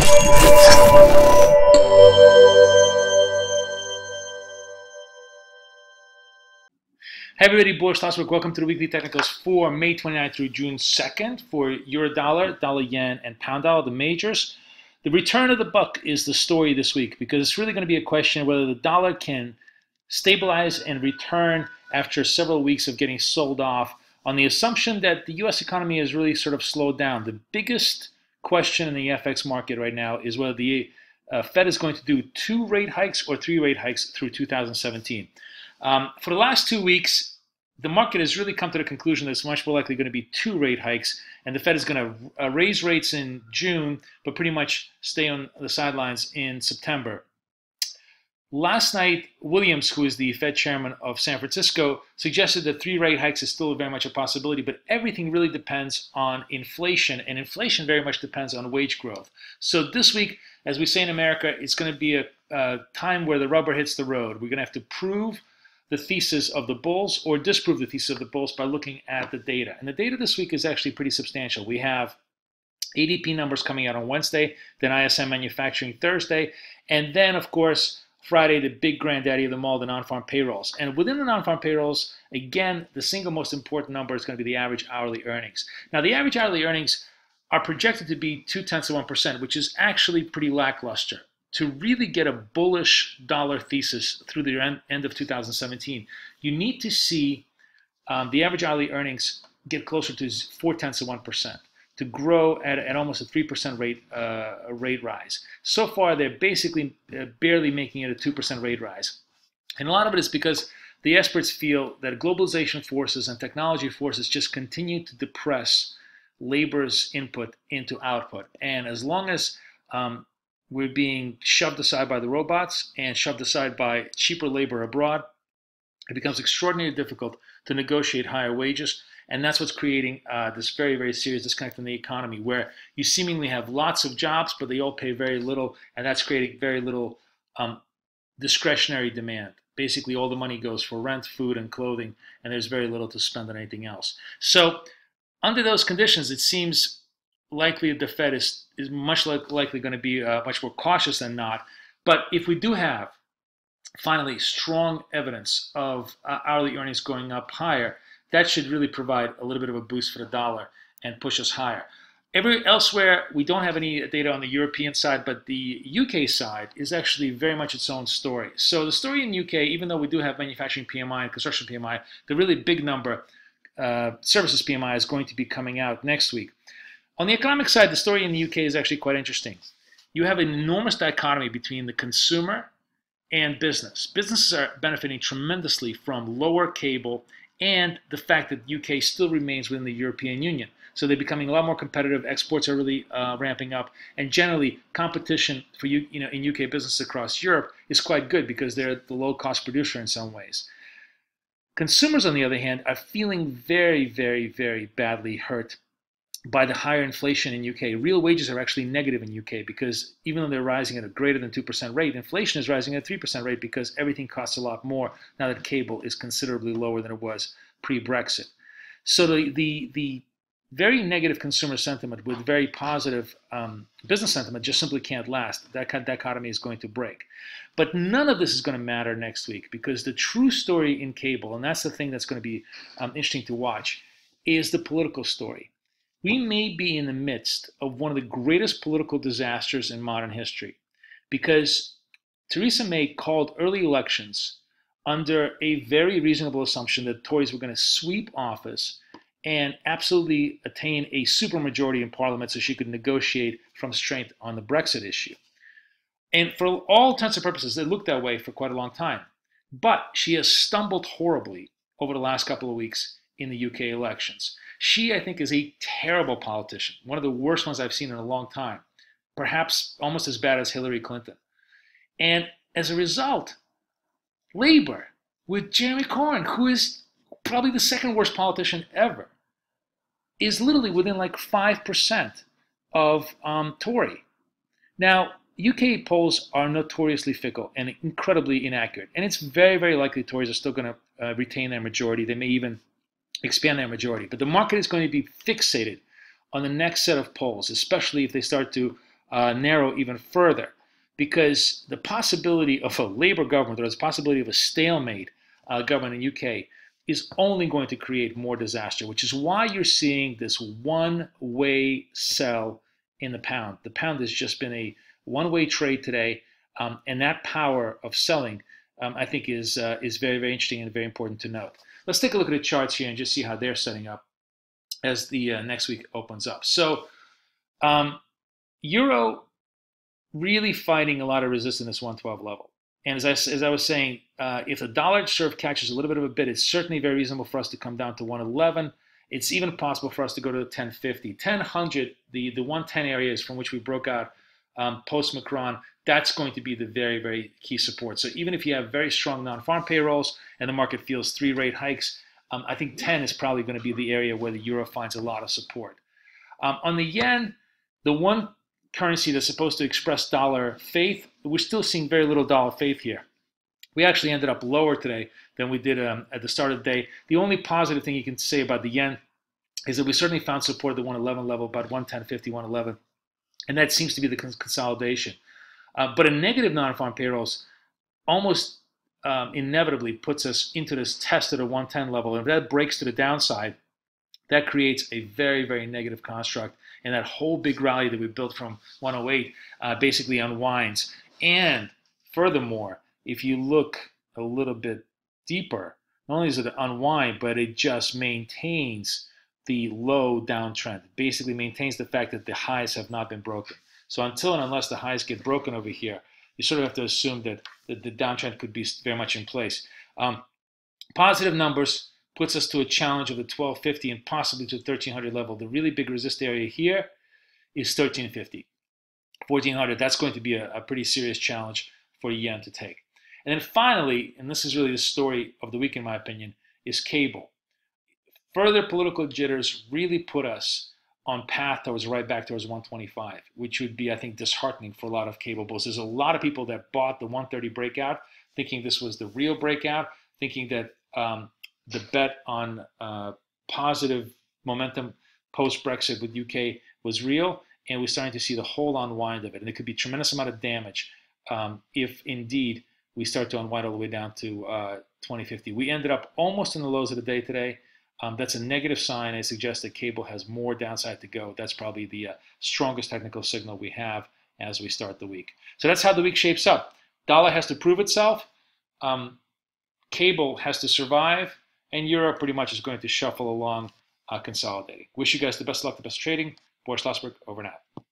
Hey everybody, Boris, welcome to the weekly technicals for May 29th through June 2nd for Euro dollar, dollar yen, and pound dollar, the majors. The return of the buck is the story this week because it's really going to be a question of whether the dollar can stabilize and return after several weeks of getting sold off on the assumption that the US economy has really sort of slowed down. The biggest question in the FX market right now is whether the Fed is going to do 2 rate hikes or 3 rate hikes through 2017. For the last 2 weeks, the market has really come to the conclusion that it's much more likely going to be 2 rate hikes, and the Fed is going to raise rates in June, but pretty much stay on the sidelines in September. Last night, Williams, who is the Fed chairman of San Francisco, suggested that 3 rate hikes is still very much a possibility, but everything really depends on inflation, and inflation very much depends on wage growth. So this week, as we say in America, it's going to be a time where the rubber hits the road. We're going to have to prove the thesis of the bulls or disprove the thesis of the bulls by looking at the data. And the data this week is actually pretty substantial. We have ADP numbers coming out on Wednesday, then ISM manufacturing Thursday, and then, of course, Friday, the big granddaddy of them all, the non-farm payrolls. And within the non-farm payrolls, again, the single most important number is going to be the average hourly earnings. Now, the average hourly earnings are projected to be 0.2%, which is actually pretty lackluster. To really get a bullish dollar thesis through the end of 2017, you need to see the average hourly earnings get closer to 0.4%, to grow at almost a 3% rate rise. So far, they're basically barely making it a 2% rate rise. And a lot of it is because the experts feel that globalization forces and technology forces just continue to depress labor's input into output. And as long as we're being shoved aside by the robots and shoved aside by cheaper labor abroad, it becomes extraordinarily difficult to negotiate higher wages. And that's what's creating this very, very serious disconnect in the economy, where you seemingly have lots of jobs, but they all pay very little, and that's creating very little discretionary demand. Basically, all the money goes for rent, food, and clothing, and there's very little to spend on anything else. So under those conditions, it seems likely the Fed is much likely going to be much more cautious than not. But if we do have, finally, strong evidence of hourly earnings going up higher, that should really provide a little bit of a boost for the dollar and push us higher. Elsewhere, we don't have any data on the European side, but the UK side is actually very much its own story. So the story in UK, even though we do have manufacturing PMI and construction PMI, the really big number, services PMI, is going to be coming out next week. On the economic side, the story in the UK is actually quite interesting. You have an enormous dichotomy between the consumer and business. Businesses are benefiting tremendously from lower cable and the fact that the UK still remains within the European Union. So they're becoming a lot more competitive. Exports are really ramping up. And generally, competition for in UK businesses across Europe is quite good because they're the low-cost producer in some ways. Consumers, on the other hand, are feeling very, very, very badly hurt by the higher inflation in UK. Real wages are actually negative in UK because even though they're rising at a greater than 2% rate, inflation is rising at a 3% rate because everything costs a lot more now that cable is considerably lower than it was pre-Brexit. So the very negative consumer sentiment with very positive business sentiment just simply can't last. That dichotomy is going to break. But none of this is going to matter next week because the true story in cable, and that's the thing that's going to be interesting to watch, is the political story. We may be in the midst of one of the greatest political disasters in modern history because Theresa May called early elections under a very reasonable assumption that Tories were going to sweep office and absolutely attain a supermajority in Parliament so she could negotiate from strength on the Brexit issue. And for all intents and purposes, it looked that way for quite a long time. But she has stumbled horribly over the last couple of weeks in the UK elections. She, I think, is a terrible politician, one of the worst ones I've seen in a long time, perhaps almost as bad as Hillary Clinton. And as a result, Labour, with Jeremy Corbyn, who is probably the second worst politician ever, is literally within like 5% of Tory. Now, UK polls are notoriously fickle and incredibly inaccurate, and it's very, very likely Tories are still going to retain their majority. They may even expand their majority. But the market is going to be fixated on the next set of polls, especially if they start to narrow even further, because the possibility of a Labour government, or the possibility of a stalemate government in UK, is only going to create more disaster, which is why you're seeing this one-way sell in the pound. The pound has just been a one-way trade today, and that power of selling, I think, is very, very interesting and very important to note. Let's take a look at the charts here and just see how they're setting up as the next week opens up. So, Euro really fighting a lot of resistance at this 112 level. And as I was saying, if the dollar sort of catches a little bit of a bid, it's certainly very reasonable for us to come down to 111. It's even possible for us to go to 1050. 1000, the 110 areas from which we broke out post-Macron, that's going to be the very, very key support. So even if you have very strong non-farm payrolls and the market feels 3 rate hikes, I think 10 is probably going to be the area where the euro finds a lot of support. On the yen, the one currency that's supposed to express dollar faith, we're still seeing very little dollar faith here. We actually ended up lower today than we did at the start of the day. The only positive thing you can say about the yen is that we certainly found support at the 111 level, about 110.50, 111, and that seems to be the consolidation. But a negative non-farm payrolls almost inevitably puts us into this test at a 110 level, and if that breaks to the downside, that creates a very, very negative construct, and that whole big rally that we built from 108 basically unwinds. And furthermore, if you look a little bit deeper, not only does it unwind, but it just maintains the low downtrend. It basically maintains the fact that the highs have not been broken. So until and unless the highs get broken over here, you sort of have to assume that the downtrend could be very much in place. Positive numbers puts us to a challenge of the 1250 and possibly to the 1300 level. The really big resist area here is 1350. 1400, that's going to be a pretty serious challenge for yen to take. And then finally, and this is really the story of the week in my opinion, is cable. Further political jitters really put us on path towards right back towards 125, which would be, I think, disheartening for a lot of cable bulls. There's a lot of people that bought the 130 breakout, thinking this was the real breakout, thinking that the bet on positive momentum post-Brexit with UK was real, and we're starting to see the whole unwind of it. And it could be a tremendous amount of damage if indeed we start to unwind all the way down to 2050. We ended up almost in the lows of the day today. That's a negative sign. It suggests that cable has more downside to go. That's probably the strongest technical signal we have as we start the week. So that's how the week shapes up. Dollar has to prove itself. Cable has to survive. And euro pretty much is going to shuffle along consolidating. Wish you guys the best luck, the best trading. Boris, over and out.